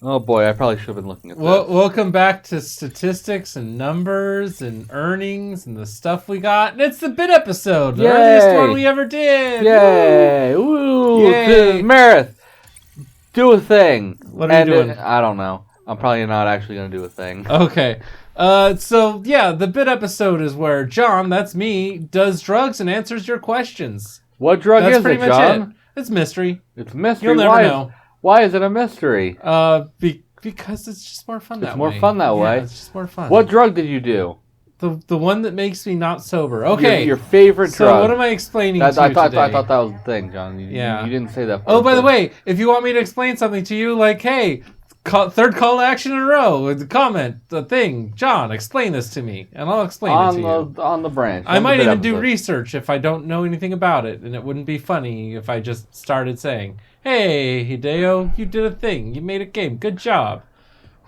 Oh boy, I probably should have been looking at Well, this. welcome back to statistics and numbers and earnings and the stuff we got. And it's the bit episode, the Yay! earliest one we ever did. Yay! Woo! Yay! Amarith, do a thing. What are you doing? I don't know. I'm probably not actually gonna do a thing. Okay. So yeah, the bit episode is where John, that's me, does drugs and answers your questions. What drug That's is pretty it, much John? it. It's mystery. It's a mystery. You'll never know. Why is it a mystery? Because it's just more fun that way. It's more fun that way. It's just more fun. What drug did you do? The one that makes me not sober. Okay. Your favorite drug. So what am I explaining to you I thought today? that was the thing, John. You didn't say that. Oh, by the way, if you want me to explain something to you, like, hey, third call to action in a row, with the comment, the thing, John, explain this to me, and I'll explain it to you. On the branch. I might even do research if I don't know anything about it, and it wouldn't be funny if I just started saying, hey, Hideo, you did a thing. You made a game. Good job.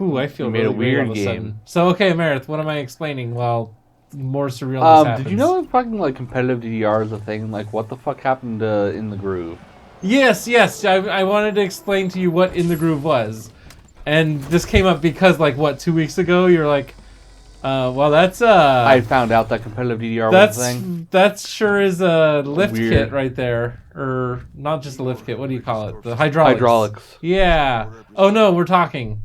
Ooh, I feel made really a weird all of a game. sudden. So, okay, Amarith, what am I explaining while more surrealness happens? Did you know that fucking like competitive DDR is a thing? Like, what the fuck happened in the groove? Yes. I wanted to explain to you what In the Groove was. And this came up because, like, what, 2 weeks ago, you're like, well, that's, I found out that competitive DDR was a thing. That sure is a lift Weird. kit right there. Or, not just a lift kit, what do you call it? The hydraulics. Hydraulics. Yeah. Oh, no, we're talking.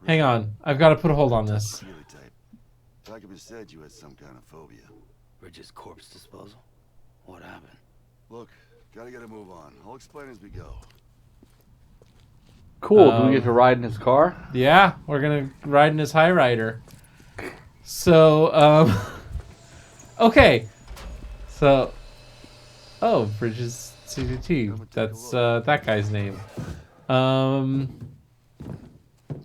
Hang on. I've got to put a hold on this. Document said you had some kind of phobia. Bridges corpse disposal? What happened? Look, gotta get a move on. I'll explain as we go. Cool. Do we get to ride in his car? Yeah, we're going to ride in his high rider. So, okay. So, oh, Bridges CDT. That's that guy's name.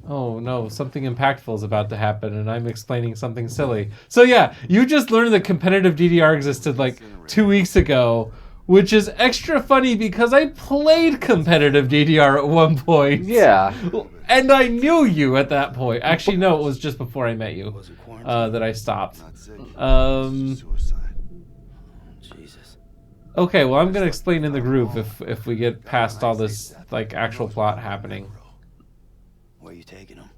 Oh no, something impactful is about to happen, and I'm explaining something silly. So yeah, you just learned that competitive DDR existed like 2 weeks ago, which is extra funny because I played competitive DDR at one point. Yeah. And I knew you at that point. Actually, no, it was just before I met you that I stopped. Not sick. Suicide. Jesus. Okay, well, I'm gonna explain In the Groove if we get past all this like actual plot happening. Where you taking him?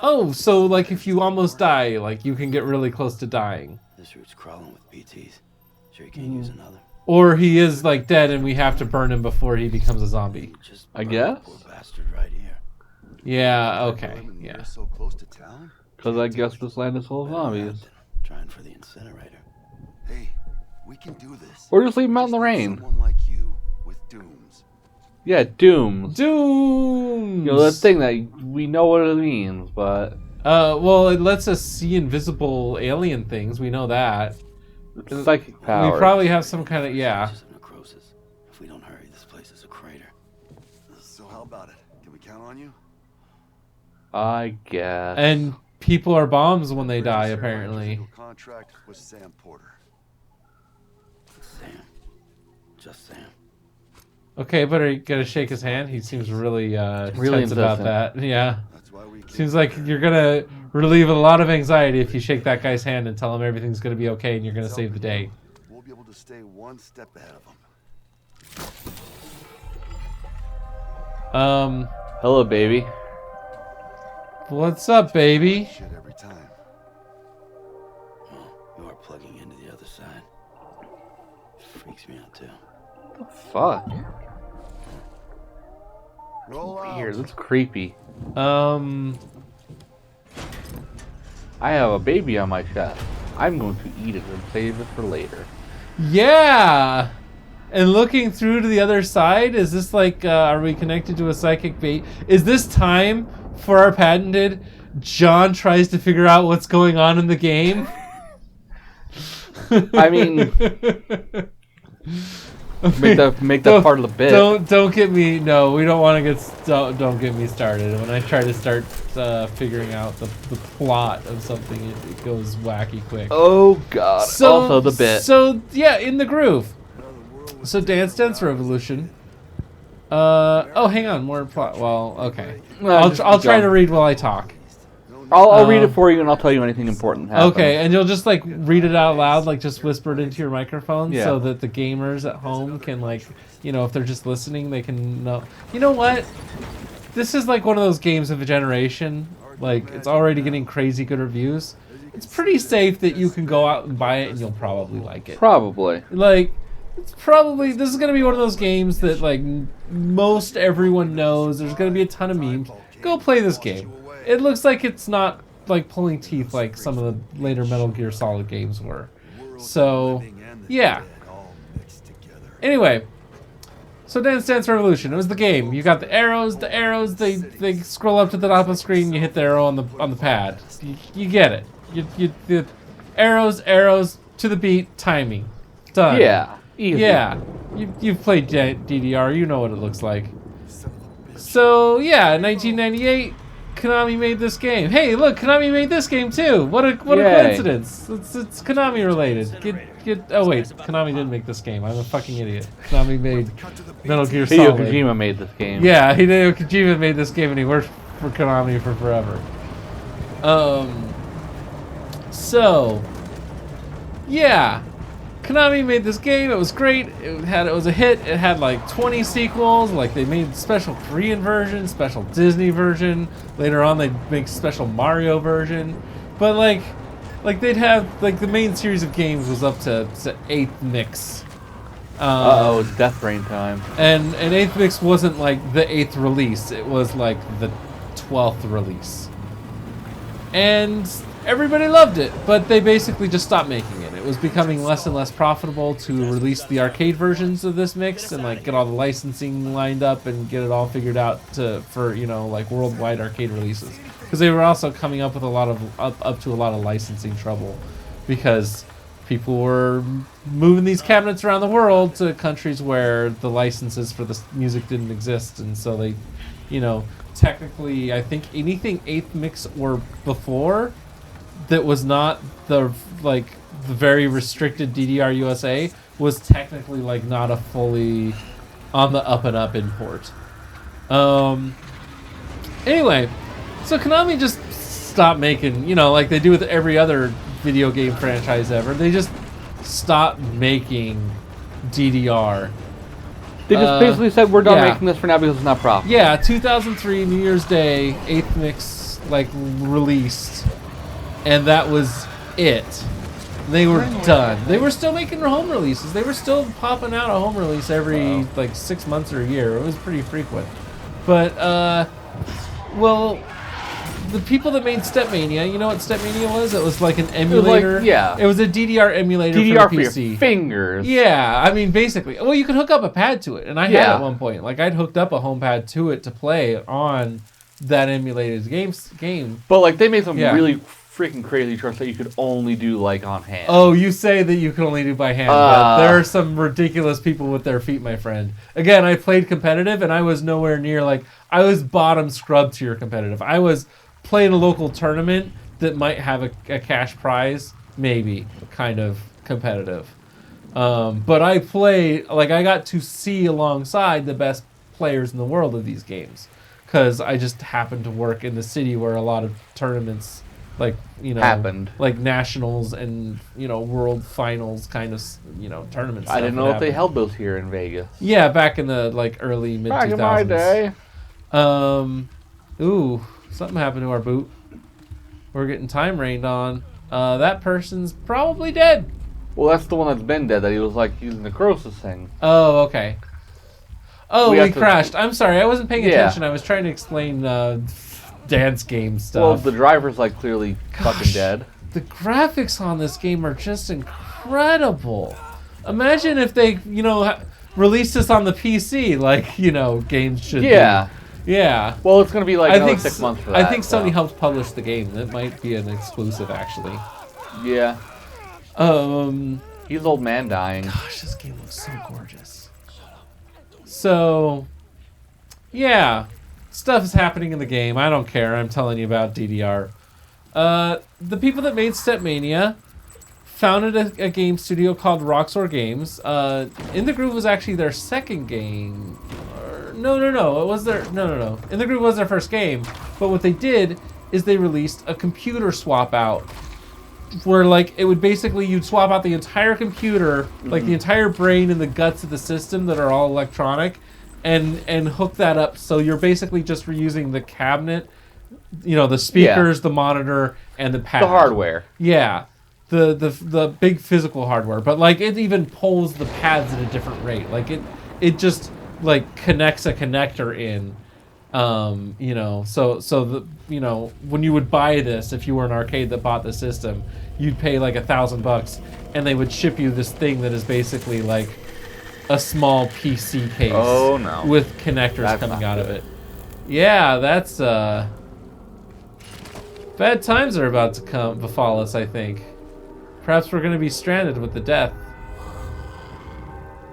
Oh, so like if you almost die, like you can get really close to dying. This route's crawling with BTs. Sure you can't use another? Or he is like dead and we have to burn him before he becomes a zombie. Just I burn guess. the Poor bastard right here. Yeah, okay, Women yeah. here so close to town? Because I guess this land is full of zombies. Trying for the incinerator. Hey, we can do this. Or just leave him out in the Just need rain. Someone like you with dooms. Yeah, dooms. Dooms! You know, that thing that we know what it means, but... well, it lets us see invisible alien things, we know that. It's psychic power. We probably have some kind of, yeah. Stages of necrosis. If we don't hurry, this place is a crater. So how about it? Can we count on you? I guess. And people are bombs when they die, Bridges apparently. legal contract with Sam Porter. Sam. Just Sam. Okay, but are you gonna shake his hand? He seems really, Really tense about insistent. that. Yeah. That's why we came Seems like you're gonna relieve a lot of anxiety if you shake that guy's hand and tell him everything's gonna be okay and you're gonna save the day. We'll be able to stay one step ahead of them. Hello, baby. What's up, baby? Shit every time. Well, you are plugging into the other side. Freaks me out too. Fuck. Roll out. Weird. That's creepy. Um, I have a baby on my chest. I'm going to eat it and save it for later. yeah. And looking through to the other side, is this like, are we connected to a psychic bait? Is this time for our patented John tries to figure out what's going on in the game? I mean, make that part of the bit. Don't get me. No, we don't want to get. Don't get me started. When I try to start figuring out the plot of something, it goes wacky quick. Oh god. Also the bit. So yeah, In the Groove. So Dance Dance Revolution. Oh, hang on, more plot. Well, okay. I'll try to read while I talk. I'll read it for you and I'll tell you anything important happens. Okay, and you'll just like read it out loud, like just whisper it into your microphone, Yeah. so that the gamers at home can like, if they're just listening, they can know. You know what? this is like one of those games of a generation. Like, it's already getting crazy good reviews. It's pretty safe that you can go out and buy it and you'll probably like it. Probably. Like, this is going to be one of those games that, like, most everyone knows. There's going to be a ton of memes. Go play this game. It looks like it's not, like, pulling teeth like some of the later Metal Gear Solid games were. So, yeah. Anyway, so Dance Dance Revolution. It was the game. You got the arrows. The arrows, they scroll up to the top of the screen. You hit the arrow on the pad. You get it. The arrows to the beat, timing. Done. Yeah. Easy. Yeah. You've played DDR. You know what it looks like. So, yeah, in 1998, Konami made this game. Hey, look, Konami made this game too. What a coincidence. It's Konami related. Oh wait, Konami didn't make this game. I'm a fucking idiot. Konami made Metal Gear Solid. Hideo Kojima made this game. Yeah, Hideo Kojima made this game and he worked for Konami for forever. So, yeah. Konami made this game. It was great. It was a hit. It had like 20 sequels. Like they made special Korean version, special Disney version. Later on, they'd make special Mario version. But like they'd have like the main series of games was up to 8th Mix. It's Death Rain time. And 8th Mix wasn't like the 8th release. It was like the 12th release. And everybody loved it, but they basically just stopped making it. It was becoming less and less profitable to release the arcade versions of this mix and like get all the licensing lined up and get it all figured out for like worldwide arcade releases. Because they were also coming up with up to a lot of licensing trouble because people were moving these cabinets around the world to countries where the licenses for the music didn't exist, and so they, technically, I think anything 8th Mix or before that was not the very restricted DDR USA was technically like not a fully on the up and up import. Anyway, so Konami just stopped making, like they do with every other video game franchise ever. They just stopped making DDR. They just basically said we're done making this for now because it's not profitable. Yeah, 2003 New Year's Day, 8th Mix released. And that was it. They were done. They were still making home releases. They were still popping out a home release every 6 months or a year. It was pretty frequent. But, the people that made Stepmania, you know what Stepmania was? It was like an emulator. It was a DDR emulator DDR for the PC. For your fingers. Yeah, I mean, basically. Well, you could hook up a pad to it. And I had at one point. Like, I'd hooked up a home pad to it to play on that emulated game. But, like, they made some really freaking crazy tricks that you could only do like on hand. Oh, you say that you can only do by hand, but there are some ridiculous people with their feet, my friend. Again, I played competitive and I was nowhere near I was bottom scrub tier competitive. I was playing a local tournament that might have a cash prize, maybe kind of competitive. But I played I got to see alongside the best players in the world of these games because I just happened to work in the city where a lot of tournaments happened, like nationals and world finals kind of tournaments. I didn't know if they held those here in Vegas. Yeah, back in the early mid 2000s. Back in my day. Ooh, something happened to our boot. We're getting time rained on. That person's probably dead. Well, that's the one that's been dead. That he was using the necrosis thing. Oh, okay. Oh, we crashed. I'm sorry, I wasn't paying attention. I was trying to explain dance game stuff. Well, the driver's clearly fucking dead. The graphics on this game are just incredible. Imagine if they, released this on the PC games should be. Yeah. Well, it's going to be another 6 months for that. I think Sony helped publish the game. That might be an exclusive, actually. Yeah. He's old man dying. Gosh, this game looks so gorgeous. So, yeah. Stuff is happening in the game. I don't care. I'm telling you about DDR. The people that made Stepmania founded a game studio called Roxor Games. In the Groove was actually their second game. No. It was their no. In the Groove was their first game. But what they did is they released a computer swap out, where it would basically you'd swap out the entire computer, the entire brain and the guts of the system that are all electronic, and hook that up. So you're basically just reusing the cabinet, the speakers, the monitor, and the pad. The hardware. Yeah. The big physical hardware. But like it even pulls the pads at a different rate. Like it just like connects a connector in. So the when you would buy this, if you were an arcade that bought the system, you'd pay like $1,000 and they would ship you this thing that is basically like a small PC case with connectors coming out of it. Yeah, that's bad times are about to befall us, I think. Perhaps we're going to be stranded with the death.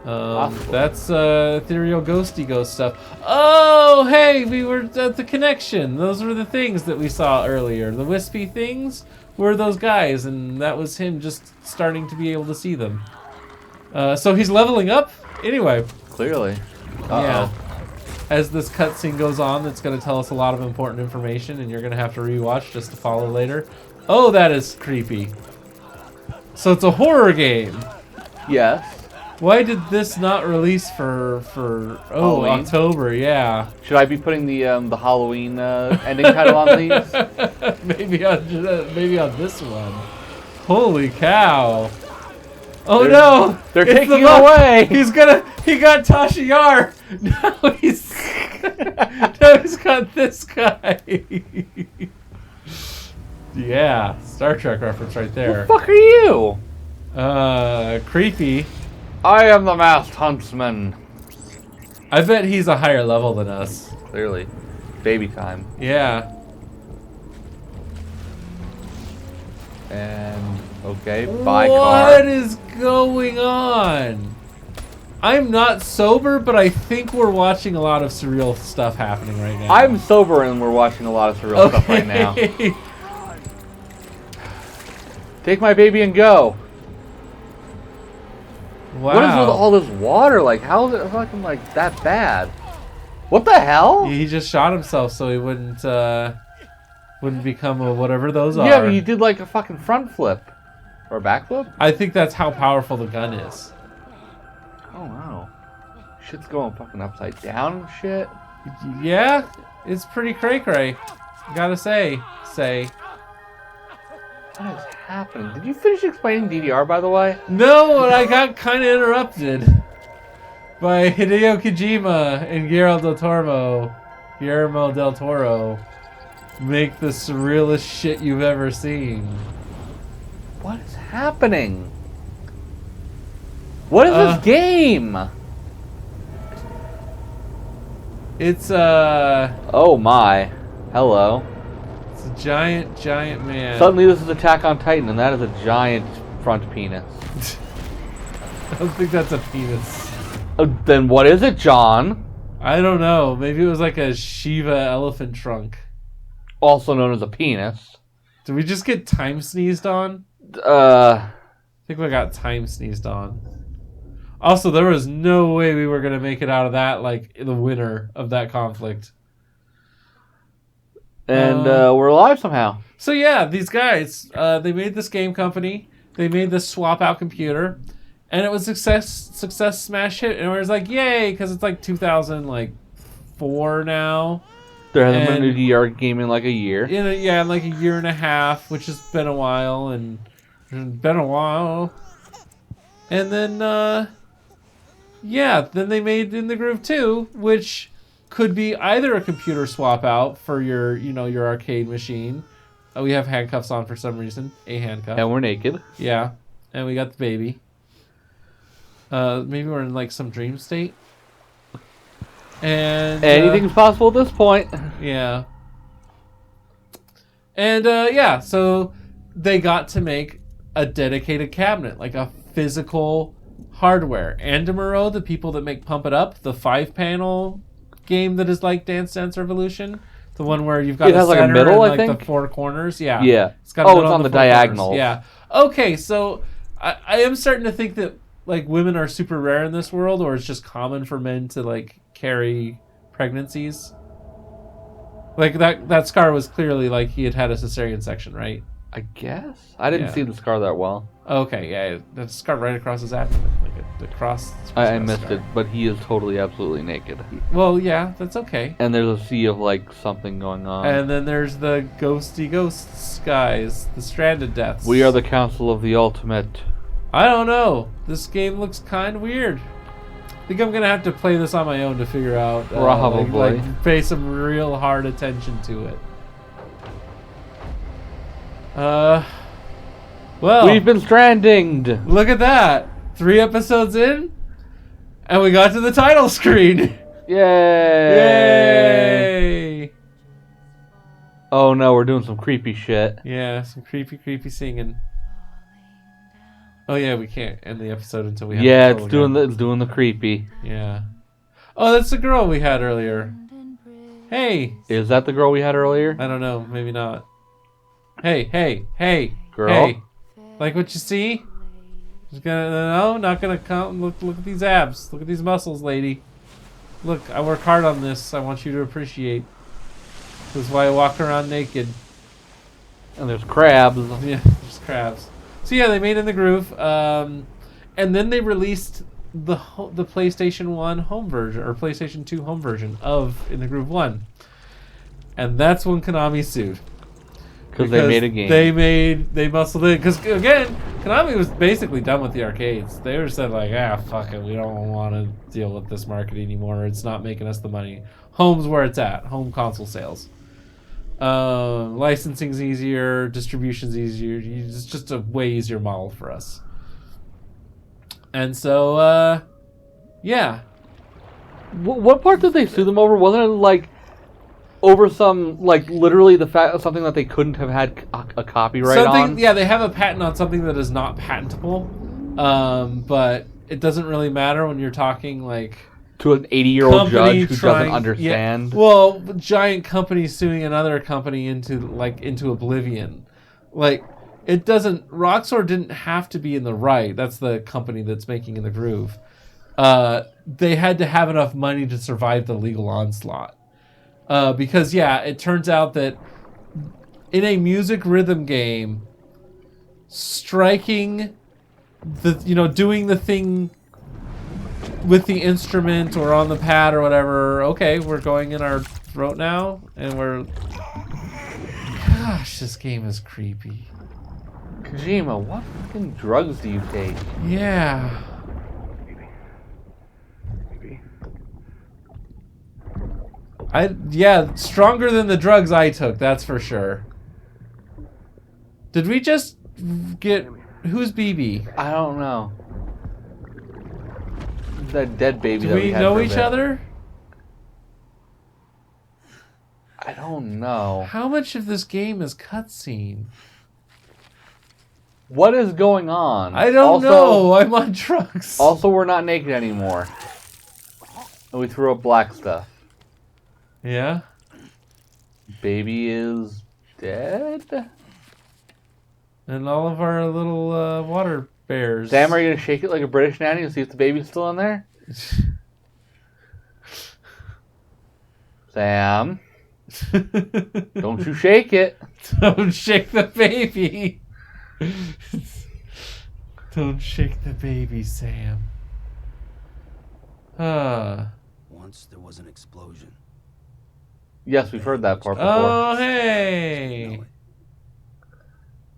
That's ethereal ghosty ghost stuff. Oh, hey, we were at the connection. Those were the things that we saw earlier. The wispy things were those guys, and that was him just starting to be able to see them. So he's leveling up? Anyway. Clearly. Yeah. As this cutscene goes on, it's going to tell us a lot of important information, and you're going to have to rewatch just to follow later. Oh, that is creepy. So it's a horror game. Yes. Why did this not release for Halloween? October? Yeah. Should I be putting the Halloween ending title on these? maybe on this one. Holy cow! Oh no! They're taking it away. He got Tasha Yar. Now he's got this guy. Yeah, Star Trek reference right there. Who the fuck are you? Creepy. I am the masked huntsman. I bet he's a higher level than us. Clearly. Baby time. Yeah. And, okay, bye What car. is going on? I'm not sober, but I think we're watching a lot of surreal stuff happening right now. I'm sober and we're watching a lot of surreal stuff right now. Take my baby and go. Wow. What is with all this water? Like, how is it fucking like that bad? What the hell? He just shot himself so he wouldn't become a whatever those are. Yeah, but he did like a fucking front flip. Or a back flip? I think that's how powerful the gun is. Oh wow. Shit's going fucking upside down and shit. Yeah, it's pretty cray-cray. Gotta say. What is happening? Did you finish explaining DDR, by the way? No, and I got kind of interrupted by Hideo Kojima and Guillermo del Toro make the surrealest shit you've ever seen. What is happening? What is this game? It's Oh my. Hello. it's a giant man. Suddenly this is Attack on Titan, and that is a giant front penis. I don't think that's a penis. Then what is it, John? I don't know. Maybe it was like a Shiva elephant trunk. Also known as a penis. Did we just get time sneezed on? I think we got time sneezed on. Also, there was no way we were going to make it out of that, like, the winner of that conflict. And we're alive somehow. So, yeah, these guys, they made this game company. They made this swap-out computer. And it was success, smash hit. And it was like, yay, because it's like 2004 now. There hasn't been a new DR game in like a year. In like a year and a half, which has been a while. And then, then they made In the Groove 2, which could be either a computer swap out for your arcade machine. We have handcuffs on for some reason. A handcuff. And we're naked. Yeah. And we got the baby. Maybe we're in like some dream state. And anything's possible at this point. Yeah. And so they got to make a dedicated cabinet, like a physical hardware. Andamaro, the people that make Pump It Up, the 5-panel game that is like Dance Dance Revolution, the one where you've got it has like a middle, and I like think? the 4 corners. Yeah. Yeah. It's got a middle it's on and the four diagonals. corners. Yeah. Okay, so I am starting to think that like women are super rare in this world, or it's just common for men to like carry pregnancies. Like that scar was clearly like he had a cesarean section, right? I guess I didn't Yeah. see the scar that well. Okay, yeah, that's scar right across his abdomen, like the cross. I missed it, but he is totally, absolutely naked. Well, yeah, that's okay. And there's a sea of like something going on. And then there's the ghosty ghosts guys, the stranded deaths. We are the Council of the Ultimate. I don't know. This game looks kind of weird. I think I'm gonna have to play this on my own to figure out. Probably. Like pay some real hard attention to it. Well, We've been stranding. look at that. 3 episodes in, and we got to the title screen. Yay! Yay! Oh no, we're doing some creepy shit. Yeah, some creepy singing. Oh yeah, we can't end the episode until we have Yeah, the it's title doing the creepy. Yeah. Oh, that's the girl we had earlier. Hey. Is that the girl we had earlier? I don't know. Maybe not. Hey. Girl? Hey. Like what you see? Just not gonna come. Look at these abs. Look at these muscles, lady. Look, I work hard on this. I want you to appreciate. This is why I walk around naked. And there's crabs. Yeah, there's crabs. So yeah, they made In the Groove, and then they released the PlayStation 1 home version or PlayStation 2 home version of In the Groove 1, and that's when Konami sued. Because they made a game. They muscled in because again, Konami was basically done with the arcades. They were said like, fuck it, we don't want to deal with this market anymore. It's not making us the money. Home's where it's at. Home console sales. Licensing's easier, distribution's easier. It's just a way easier model for us. And so, yeah. What part did they sue them over? Wasn't it like over some literally the fact of something that they couldn't have had a copyright on? Yeah, they have a patent on something that is not patentable, but it doesn't really matter when you're talking like to an 80-year-old judge who doesn't trying- understand. Yeah, well, giant company suing another company into oblivion. Like, it doesn't. Roxor didn't have to be in the right. That's the company that's making In the Groove. They had to have enough money to survive the legal onslaught. Because it turns out that in a music rhythm game, striking doing the thing with the instrument or on the pad or whatever, okay, we're going in our throat now, and we're... Gosh, this game is creepy. Kojima, what fucking drugs do you take? Yeah. Stronger than the drugs I took, that's for sure. Did we just get... Who's BB? I don't know. That dead baby. Do we know each other? I don't know. How much of this game is cutscene? What is going on? I don't know. I'm on drugs. Also, we're not naked anymore. And we threw up black stuff. Yeah? Baby is dead? And all of our little water bears. Sam, are you going to shake it like a British nanny to see if the baby's still in there? Sam. Don't you shake it. Don't shake the baby. Don't shake the baby, Sam. Once there was an explosion. Yes, we've heard that part before. Oh, hey.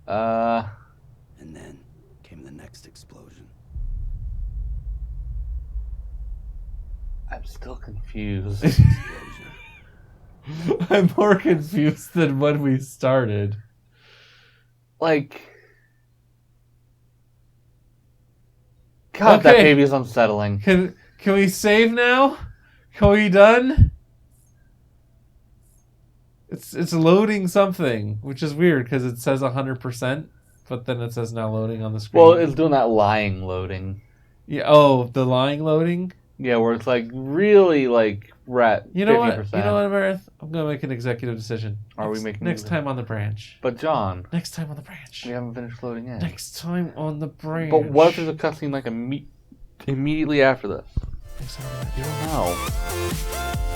And then came the next explosion. I'm still confused. I'm more confused than when we started. God, that Okay. baby is unsettling. Can we save now? Can we done? It's loading something, which is weird because it says 100%, but then it says now loading on the screen. Well, it's doing that lying loading. Yeah. Oh, the lying loading. Yeah, where it's really we're at 50%. You know what? Amarith? I'm gonna make an executive decision. Are we making next time on the branch? But John, Next time on the branch. we haven't finished loading in. Next time on the branch. But what if there's a cutscene immediately after this? Next time on the You don't know.